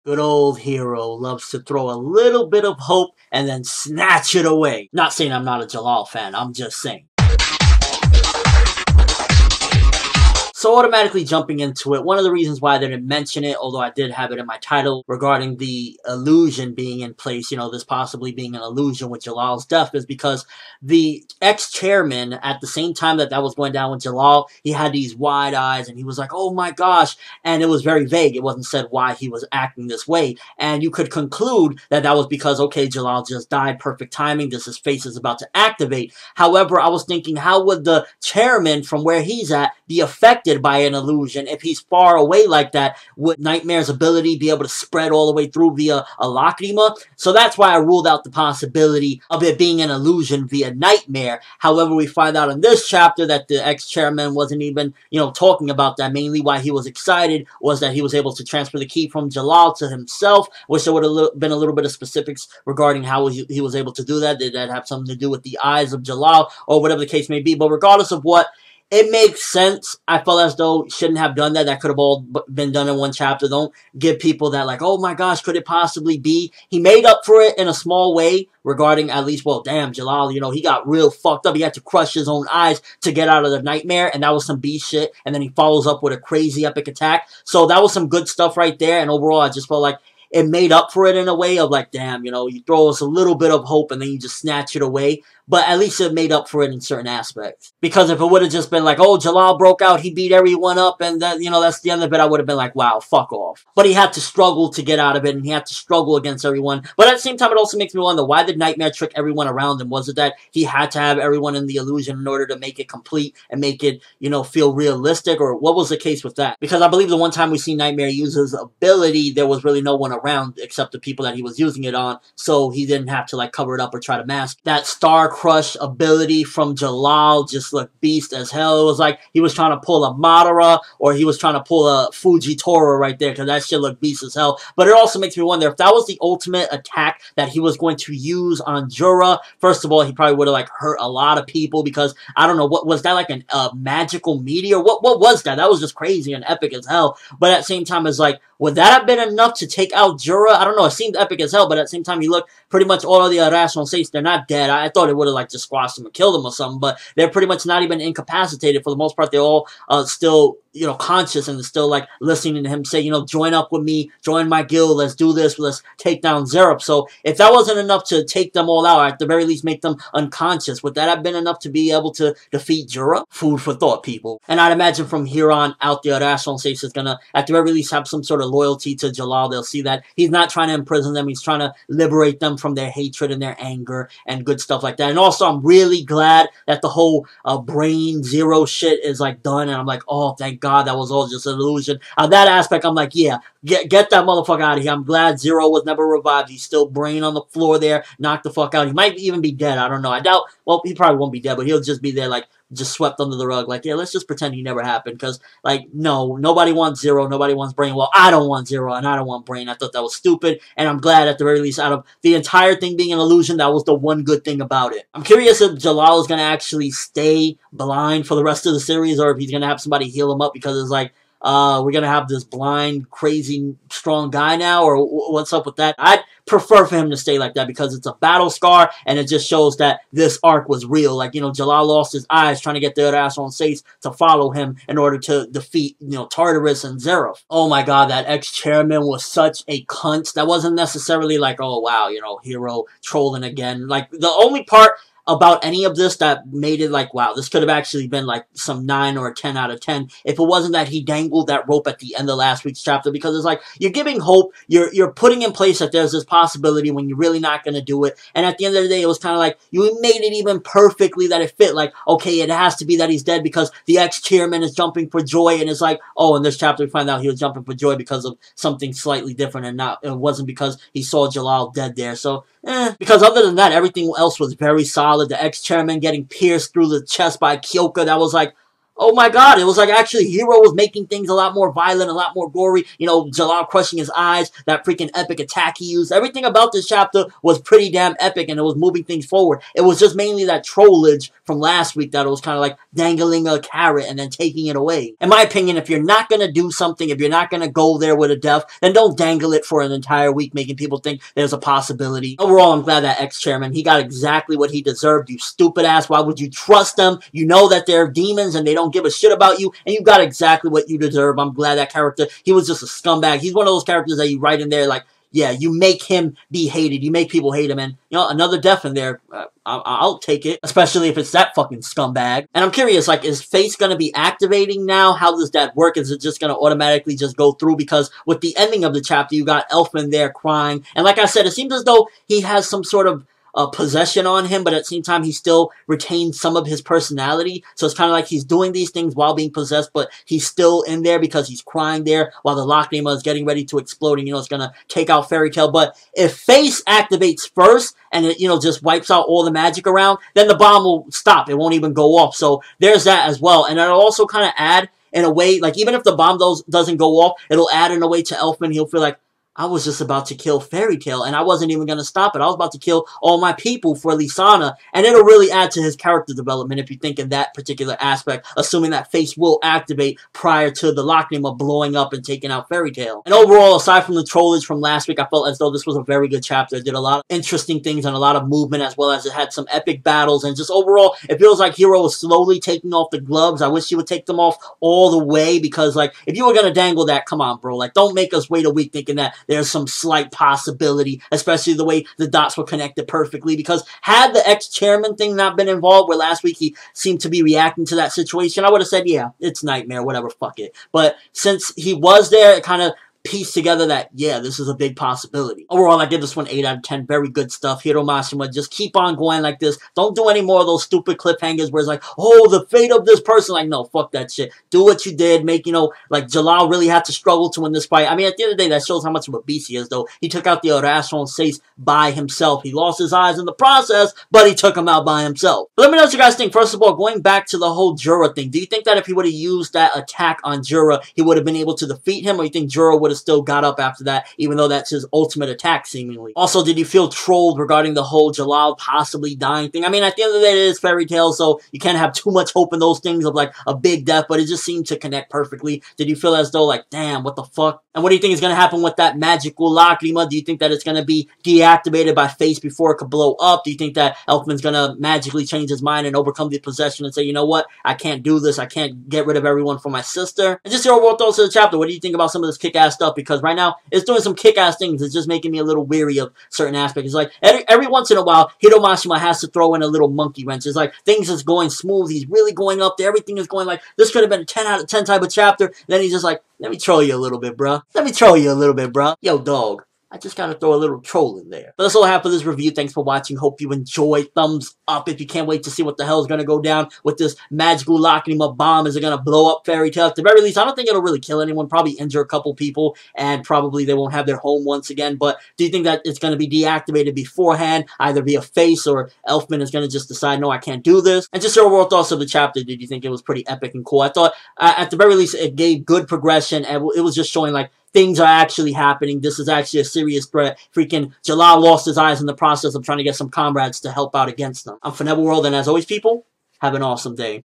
Good old hero loves to throw a little bit of hope and then snatch it away. Not saying I'm not a Jellal fan, I'm just saying. So automatically jumping into it, one of the reasons why I didn't mention it, although I did have it in my title regarding the illusion being in place, this possibly being an illusion with Jellal's death, is because the ex-chairman, at the same time that was going down with Jellal, he had these wide eyes and he was like, oh my gosh, and it was very vague. It wasn't said why he was acting this way, and you could conclude that that was because, okay, Jellal just died, perfect timing, his face is about to activate. However, I was thinking, how would the chairman from where he's at be affected by an illusion if he's far away like that? Would Nightmare's ability be able to spread all the way through via a lacrima? So that's why I ruled out the possibility of it being an illusion via Nightmare. However, we find out in this chapter that the ex-chairman wasn't even, talking about that. Mainly why he was excited was that he was able to transfer the key from Jellal to himself. Wish there would have been a little bit of specifics regarding how he was able to do that. Did that have something to do with the eyes of Jellal or whatever the case may be? But regardless of what, it makes sense. I felt as though he shouldn't have done that. That could have all been done in one chapter. Don't give people that like, oh my gosh, could it possibly be? He made up for it in a small way regarding at least, well, damn, Jellal, he got real fucked up. He had to crush his own eyes to get out of the nightmare, and that was some B shit. And then he follows up with a crazy epic attack. So that was some good stuff right there. And overall, I just felt like it made up for it in a way of like, damn, you throw us a little bit of hope and then you just snatch it away. But at least it made up for it in certain aspects. Because if it would have just been like, oh, Jellal broke out, he beat everyone up, and that, that's the end of it, I would have been like, wow, fuck off. But he had to struggle to get out of it, and he had to struggle against everyone. But at the same time, it also makes me wonder, why did Nightmare trick everyone around him? Was it that he had to have everyone in the illusion in order to make it complete and make it, feel realistic? Or what was the case with that? Because I believe the one time we see Nightmare use his ability, there was really no one around except the people that he was using it on, so he didn't have to like cover it up or try to mask. That Star Crush ability from Jellal just looked beast as hell. It was like he was trying to pull a Madara or he was trying to pull a Fujitora right there, because that shit looked beast as hell. But it also makes me wonder if that was the ultimate attack that he was going to use on Jura. First of all, he probably would have like hurt a lot of people, because I don't know, what was that, like a magical meteor? What was that? That was just crazy and epic as hell. But at the same time, it's like, would that have been enough to take out Jura? I don't know. It seemed epic as hell, but at the same time, you look pretty much all of the Oracion Seis, they're not dead. I thought it would have like just squashed them and killed them or something, but they're pretty much not even incapacitated. For the most part, they're all still, conscious and still like listening to him say, join up with me, join my guild, let's do this, let's take down Zerup. So if that wasn't enough to take them all out, or at the very least make them unconscious, would that have been enough to be able to defeat Jura? Food for thought, people. And I'd imagine from here on out, the Oracion Seis is gonna, at the very least, have some sort of loyalty to Jellal. They'll see that he's not trying to imprison them, he's trying to liberate them from their hatred and their anger and good stuff like that. And also, I'm really glad that the whole brain zero shit is like done, and I'm like, oh, thank God that was all just an illusion. On that aspect, I'm like, yeah, get that motherfucker out of here. I'm glad Zero was never revived. He's still brain on the floor there, knocked the fuck out. He might even be dead, I don't know. I doubt, well, he probably won't be dead, but he'll just be there like, just swept under the rug, like, yeah, let's just pretend he never happened, because, like, no, nobody wants Zero, nobody wants Brain. Well, I don't want Zero, and I don't want Brain. I thought that was stupid, and I'm glad, at the very least, out of the entire thing being an illusion, that was the one good thing about it. I'm curious if Jellal is going to actually stay blind for the rest of the series, or if he's going to have somebody heal him up, because it's like, we're going to have this blind, crazy, strong guy now, or what's up with that? I'd prefer for him to stay like that, because it's a battle scar, and it just shows that this arc was real. Like, Jellal lost his eyes trying to get the Oracion Seis to follow him in order to defeat, Tartarus and Zeref. Oh my god, that ex-chairman was such a cunt. That wasn't necessarily like, oh wow, hero trolling again. Like, the only part about any of this that made it like, wow, this could have actually been like some 9 or a 10 out of 10 if it wasn't that he dangled that rope at the end of last week's chapter, because it's like, you're giving hope, you're putting in place that there's this possibility when you're really not going to do it, and at the end of the day, it was kind of like, you made it even perfectly that it fit, like, okay, it has to be that he's dead because the ex-chairman is jumping for joy, and it's like, oh, in this chapter we find out he was jumping for joy because of something slightly different, and it wasn't because he saw Jellal dead there, so, because other than that, everything else was very solid. The ex-chairman getting pierced through the chest by Kyoka, that was like, oh my god, it was like actually Hero was making things a lot more violent, a lot more gory. You know, Jellal crushing his eyes, that freaking epic attack he used. Everything about this chapter was pretty damn epic, and it was moving things forward. It was just mainly that trollage from last week that it was kind of like dangling a carrot and then taking it away. In my opinion, if you're not going to do something, if you're not going to go there with a death, then don't dangle it for an entire week, making people think there's a possibility. Overall, I'm glad that ex-chairman, he got exactly what he deserved. You stupid ass, why would you trust them? You know that they're demons and they don't give a shit about you, and you got exactly what you deserve. I'm glad that character, he was just a scumbag. He's one of those characters that you write in there like, yeah, you make him be hated. You make people hate him, and, you know, another death in there, I'll take it, especially if it's that fucking scumbag. And I'm curious, like, is Face gonna be activating now? How does that work? Is it just gonna automatically just go through? Because with the ending of the chapter, you got Elfman there crying, and like I said, it seems as though he has some sort of possession on him, but at the same time, he still retains some of his personality. So it's kind of like he's doing these things while being possessed, but he's still in there because he's crying there while the Lachrima is getting ready to explode, and, you know, it's gonna take out Fairy Tail. But if Face activates first, and it, you know, just wipes out all the magic around, then the bomb will stop. It won't even go off. So there's that as well. And it'll also kind of add, in a way, like, even if the bomb doesn't go off, it'll add in a way to Elfman. He'll feel like, I was just about to kill Fairy Tail, and I wasn't even going to stop it. I was about to kill all my people for Lisana, and it'll really add to his character development if you think in that particular aspect, assuming that Face will activate prior to the Lachrima blowing up and taking out Fairy Tail. And overall, aside from the trollage from last week, I felt as though this was a very good chapter. It did a lot of interesting things and a lot of movement, as well as it had some epic battles, and just overall, it feels like Hero is slowly taking off the gloves. I wish he would take them off all the way, because, like, if you were going to dangle that, come on, bro. Like, don't make us wait a week thinking that there's some slight possibility, especially the way the dots were connected perfectly, because had the ex-chairman thing not been involved, where last week he seemed to be reacting to that situation, I would have said, yeah, it's Nightmare, whatever, fuck it. But since he was there, it kind of piece together that, yeah, this is a big possibility. Overall, I give this one 8 out of 10. Very good stuff. Hiro Mashima, just keep on going like this. Don't do any more of those stupid cliffhangers where it's like, oh, the fate of this person. Like, no, fuck that shit. Do what you did. Make, you know, like, Jellal really had to struggle to win this fight. I mean, at the end of the day, that shows how much of a beast he is, though. He took out the Oracion Seis by himself. He lost his eyes in the process, but he took him out by himself. But let me know what you guys think. First of all, going back to the whole Jura thing, do you think that if he would have used that attack on Jura, he would have been able to defeat him, or you think Jura would have still got up after that, even though that's his ultimate attack, seemingly? Also, did you feel trolled regarding the whole Jellal possibly dying thing? I mean, at the end of the day, it is Fairy Tail, so you can't have too much hope in those things of, like, a big death, but it just seemed to connect perfectly. Did you feel as though, like, damn, what the fuck? And what do you think is going to happen with that magical Lachrima? Do you think that it's going to be deactivated by Face before it could blow up? Do you think that Elfman's going to magically change his mind and overcome the possession and say, you know what, I can't do this, I can't get rid of everyone for my sister? And just your overall thoughts of the chapter. What do you think about some of this kick-ass stuff? Because right now, it's doing some kick-ass things. It's just making me a little weary of certain aspects. It's like, every once in a while, Hiro Mashima has to throw in a little monkey wrench. It's like, things is going smooth, he's really going up there, everything is going like, this could have been a 10 out of 10 type of chapter. Then he's just like, let me troll you a little bit, bruh. Let me troll you a little bit, bruh. Yo, dog. I just gotta throw a little troll in there. But that's all I have for this review. Thanks for watching. Hope you enjoyed. Thumbs up if you can't wait to see what the hell is gonna go down with this magical Lachrima bomb. Is it gonna blow up Fairy Tail? At the very least, I don't think it'll really kill anyone. Probably injure a couple people, and probably they won't have their home once again. But do you think that it's gonna be deactivated beforehand, either via Face or Elfman is gonna just decide, no, I can't do this? And just your overall thoughts of the chapter. Did you think it was pretty epic and cool? I thought, at the very least, it gave good progression, and it was just showing, like, things are actually happening. This is actually a serious threat. Freaking Jellal lost his eyes in the process of trying to get some comrades to help out against them. I'm ForneverWorld, and as always, people, have an awesome day.